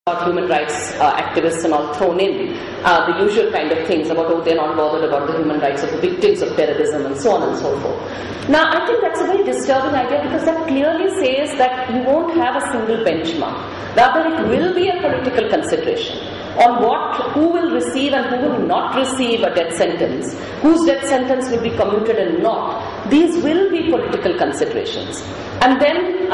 human rights activists and all thrown in, the usual kind of things about, oh, they're not bothered about the human rights of the victims of terrorism and so on and so forth. Now, I think that's a very disturbing idea because that clearly says that you won't have a single benchmark. Rather, it will be a political consideration on who will receive and who will not receive a death sentence, whose death sentence will be commuted and not. These will be political considerations. And then,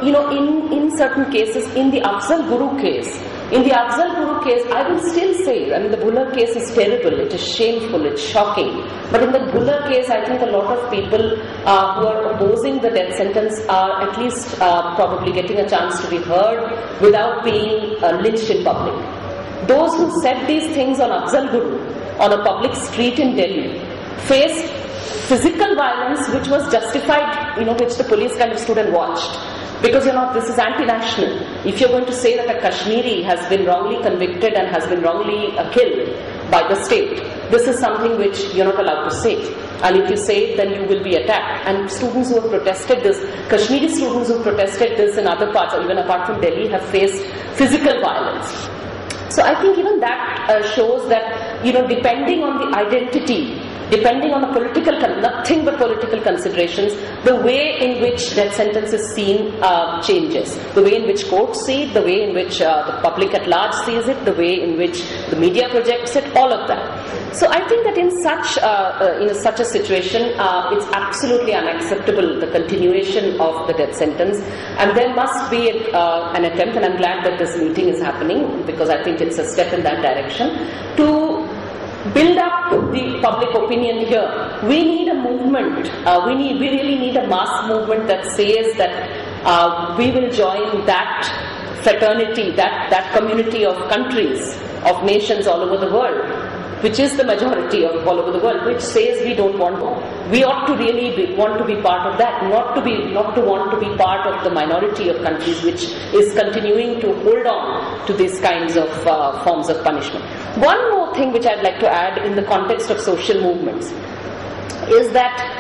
in certain cases, in the Afzal Guru case, I will still say, the Bhullar case is terrible, it is shameful, it's shocking. But in the Bhullar case, I think a lot of people who are opposing the death sentence are at least probably getting a chance to be heard without being lynched in public. Those who said these things on Afzal Guru, on a public street in Delhi, faced physical violence which was justified, which the police kind of stood and watched. Because, this is anti-national. If you're going to say that a Kashmiri has been wrongly convicted and has been wrongly killed by the state, this is something which you're not allowed to say. And if you say it, then you will be attacked. And students who have protested this, Kashmiri students who protested this in other parts, or even apart from Delhi, have faced physical violence. So I think even that shows that, depending on the identity, depending on the political, nothing but political considerations, the way in which death sentence is seen changes. The way in which courts see it, the way in which the public at large sees it, the way in which the media projects it, all of that. So I think that in such a situation, it's absolutely unacceptable, the continuation of the death sentence, and there must be an attempt, and I'm glad that this meeting is happening because I think it's a step in that direction, to build up the public opinion here. We need a movement. We really need a mass movement that says that we will join that fraternity, that community of countries, of nations all over the world, which is the majority of all over the world, which says we don't want to. We ought to really want to be part of that, not to want to be part of the minority of countries which is continuing to hold on to these kinds of forms of punishment. One more thing which I'd like to add in the context of social movements is that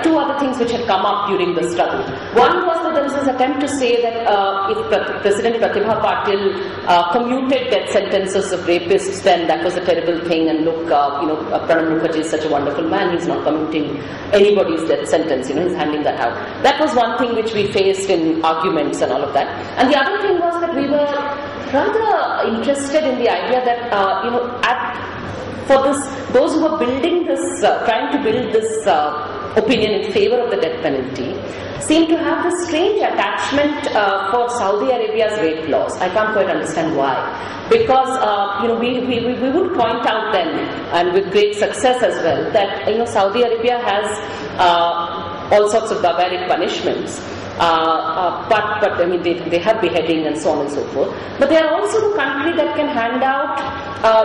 two other things which had come up during the struggle. One was that there was this attempt to say that if President Pratibha Patil commuted death sentences of rapists, then that was a terrible thing, and look, Pranab Mukherjee is such a wonderful man, he's not commuting anybody's death sentence, he's handing that out. That was one thing which we faced in arguments and all of that. And the other thing was that we were rather interested in the idea that, those who are building this, trying to build this opinion in favor of the death penalty, seem to have this strange attachment for Saudi Arabia's rape laws. I can't quite understand why. Because, we would point out then, and with great success as well, that, Saudi Arabia has all sorts of barbaric punishments. But they have beheading and so on and so forth. But they are also the country that can hand out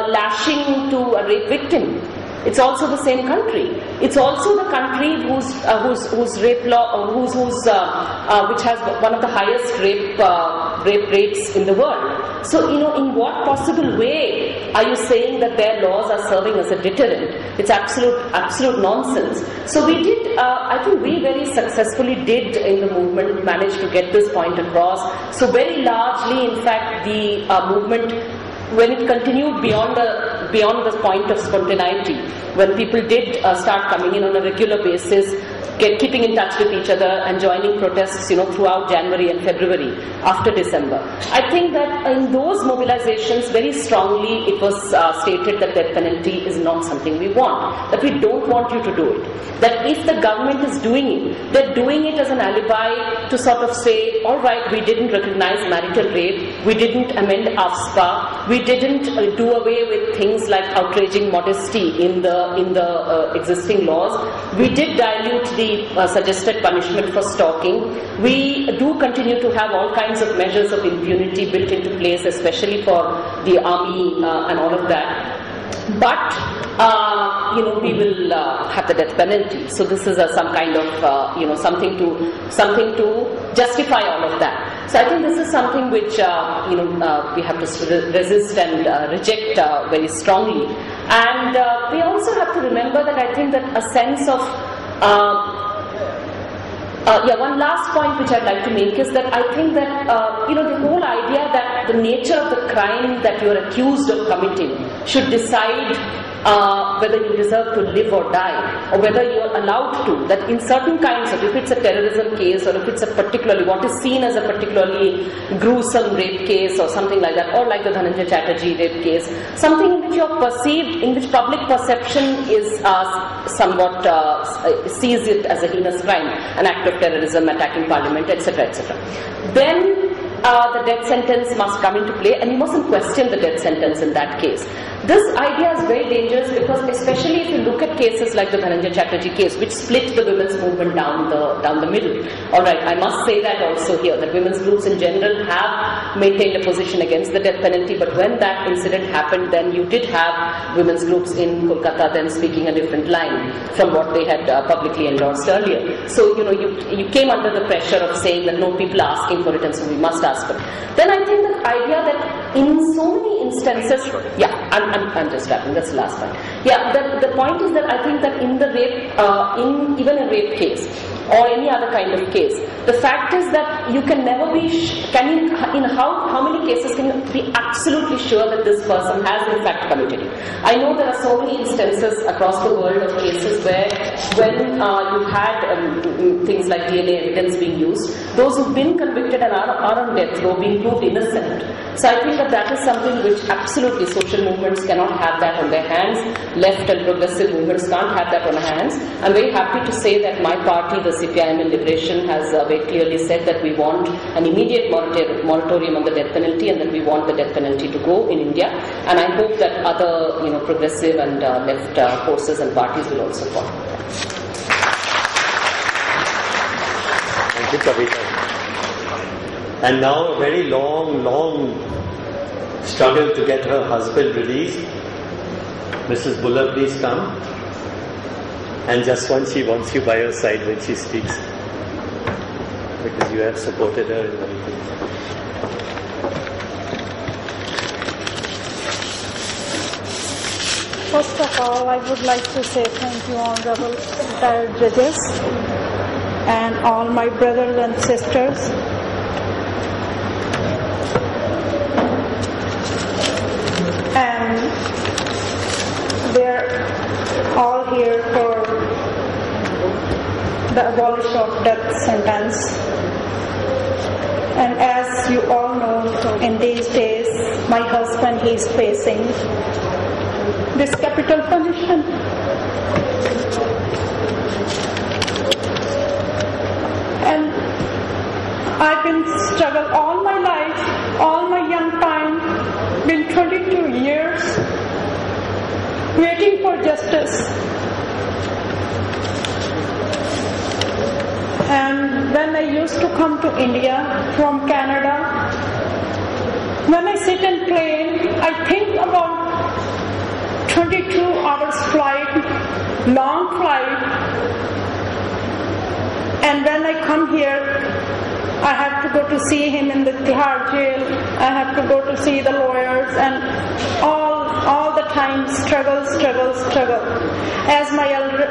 lashing to a rape victim. It's also the same country. It's also the country whose rape law, which has one of the highest rape rates in the world. So, in what possible way are you saying that their laws are serving as a deterrent? It's absolute nonsense. So we did, I think we very successfully did in the movement manage to get this point across. So very largely, in fact, the movement, when it continued beyond the point of spontaneity, when people did start coming in on a regular basis, keeping in touch with each other and joining protests, throughout January and February after December. I think that in those mobilizations, very strongly it was stated that death penalty is not something we want, that we don't want you to do it. That if the government is doing it, they're doing it as an alibi to sort of say, all right, we didn't recognize marital rape, we didn't amend AFSPA, we didn't do away with things like outraging modesty in the existing laws, we did dilute the suggested punishment for stalking. We do continue to have all kinds of measures of impunity built into place, especially for the army and all of that. But we will have the death penalty. So this is some kind of something to justify all of that. So I think this is something which we have to resist and reject very strongly. And we also have to remember that I think that a sense of one last point which I'd like to make is that I think that the whole idea that the nature of the crime that you are accused of committing should decide whether you deserve to live or die, or whether you are allowed to. That in certain kinds of, if it's a terrorism case, or if it's a particularly, what is seen as a particularly gruesome rape case or something like that, or like the Dhananjay Chatterjee rape case, something in which you're perceived, in which public perception is somewhat sees it as a heinous crime, an act of terrorism, attacking parliament, etc., etc. Then the death sentence must come into play, and you mustn't question the death sentence in that case. This idea is very dangerous because, especially if you look at cases like the Dhananjay Chatterjee case, which split the women's movement down the middle. Alright, I must say that also here, that women's groups in general have maintained a position against the death penalty, but when that incident happened, then you did have women's groups in Kolkata then speaking a different line from what they had publicly endorsed earlier. So, you came under the pressure of saying that no, people are asking for it and so we must ask for it. Then I think the idea that in so many instances, I'm just wrapping, that's the last point. Yeah, the point is that I think that in the rape, in even a rape case or any other kind of case, the fact is that you can never be, in how many cases can you be absolutely sure that this person has in fact committed it? I know there are so many instances across the world of cases where when you had things like DNA evidence being used, those who've been convicted and are on death row being proved innocent. So I think that is something which absolutely social movements cannot have that on their hands. Left and progressive movements can't have that on their hands. I'm very happy to say that my party, the CPIM in Liberation, has very clearly said that we want an immediate moratorium on the death penalty, and that we want the death penalty to go in India. And I hope that other progressive and left forces and parties will also follow. Thank you, Kavita. And now a very long struggle to get her husband released. Mrs. Bhullar, please come. And just once she wants you by her side when she speaks, because you have supported her in many things. First of all, I would like to say thank you, honorable retired judges, and all my brothers and sisters. And they're all here for the abolition of death sentence. And as you all know, in these days, my husband, he is facing this capital punishment. And I've been struggling all my life, all my young time, been 22 years waiting for justice. And when I used to come to India from Canada, when I sit in plane, I think about 22 hours flight, long flight. And when I come here, I have to go to see him in the Tihar jail. I have to go to see the lawyers, and all the time struggle. As my elder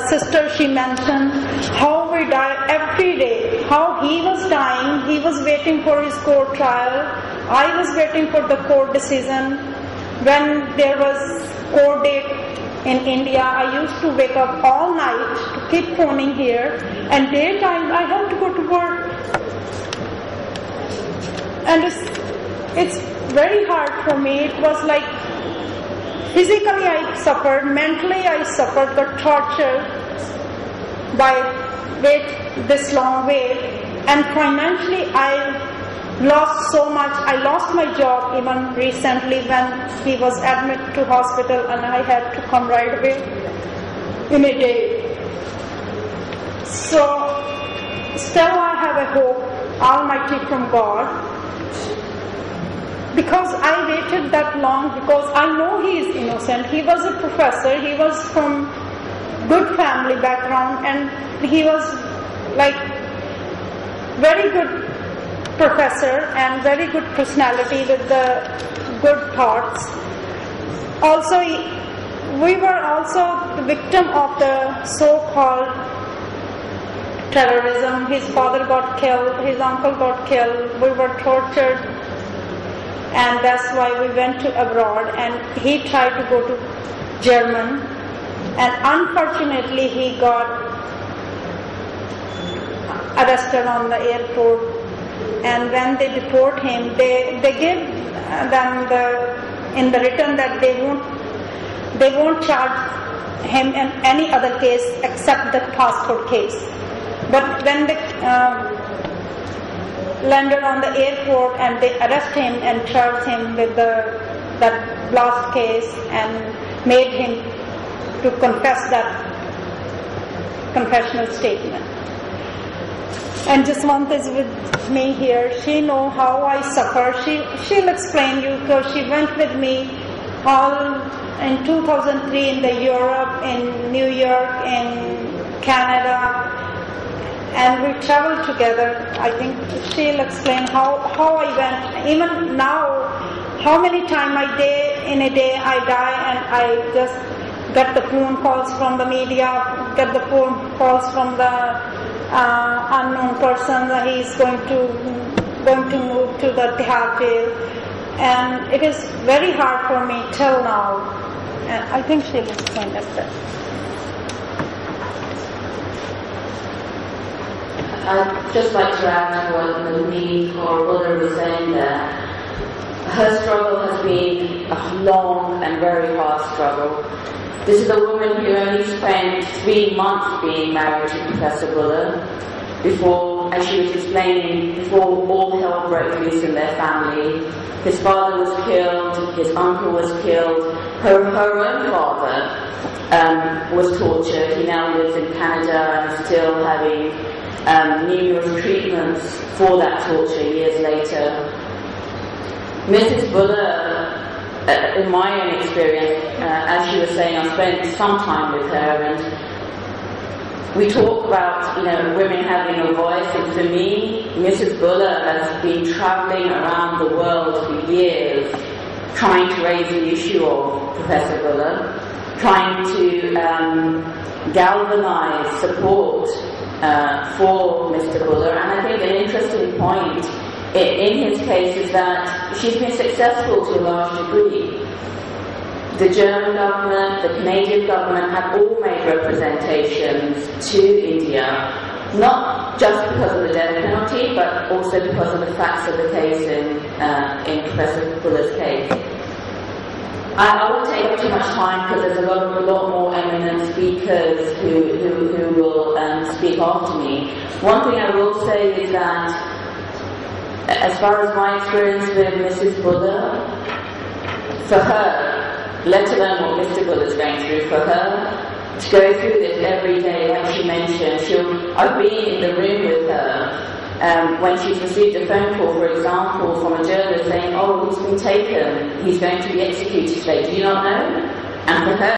sister, she mentioned how we die every day, how he was dying. He was waiting for his court trial. I was waiting for the court decision. When there was court date in India, I used to wake up all night to keep phoning here, and daytime I have to go to work. And it's very hard for me. It was like physically I suffered, mentally I suffered the torture by this long wait, and financially I lost so much. I lost my job even recently when he was admitted to hospital, and I had to come right away in a day. So still I have a hope, almighty from God, because I waited that long, because I know he is innocent. He was a professor, he was from good family background, and he was like very good professor and very good personality with the good thoughts. Also, we were also the victim of the so-called terrorism. His father got killed, his uncle got killed, we were tortured. and that's why we went to abroad, and he tried to go to German, and unfortunately he got arrested on the airport, and when they deport him, they give them in the written that they won't charge him in any other case except the passport case. But when they landed on the airport and they arrest him and charge him with that blast case and made him to confess that confessional statement. And Jaswant is with me here. She knows how I suffer. She'll explain you because she went with me all in 2003 in the Europe, in New York, in Canada, and we traveled together. I think she'll explain how I went. Even now, how many times in a day I die and I just get the phone calls from the media, get the phone calls from the unknown person that he's going to move to the Tihar jail, and it is very hard for me till now. And I think she'll explain that best. I'd just like to add to what Nadeem or Bhullar was saying there. Her struggle has been a long and very hard struggle. This is a woman who only spent 3 months being married to Professor Bhullar before, as she was explaining, before all hell broke loose in their family. His father was killed, his uncle was killed, her own father was tortured. He now lives in Canada and is still having numerous treatments for that torture years later. Mrs. Bhullar, in my own experience, as she was saying, I spent some time with her, and we talk about, women having a voice, and for me, Mrs. Bhullar has been travelling around the world for years, trying to raise the issue of Professor Bhullar, trying to galvanise support for Mr. Bhullar, and I think an interesting point in his case is that she's been successful to a large degree. The German government, the Canadian government have all made representations to India, not just because of the death penalty, but also because of the facts of the case in Professor Bhullar's case. I won't take up too much time because there's a lot more eminent speakers who will speak after me. One thing I will say is that as far as my experience with Mrs. Bhullar, for her, let alone what Mr. Bhullar is going through, for her to go through this every day, like she mentioned, I've been in the room with her when she's received a phone call, for example, from a journalist saying, oh, he's been taken, he's going to be executed today, do you not know? And for her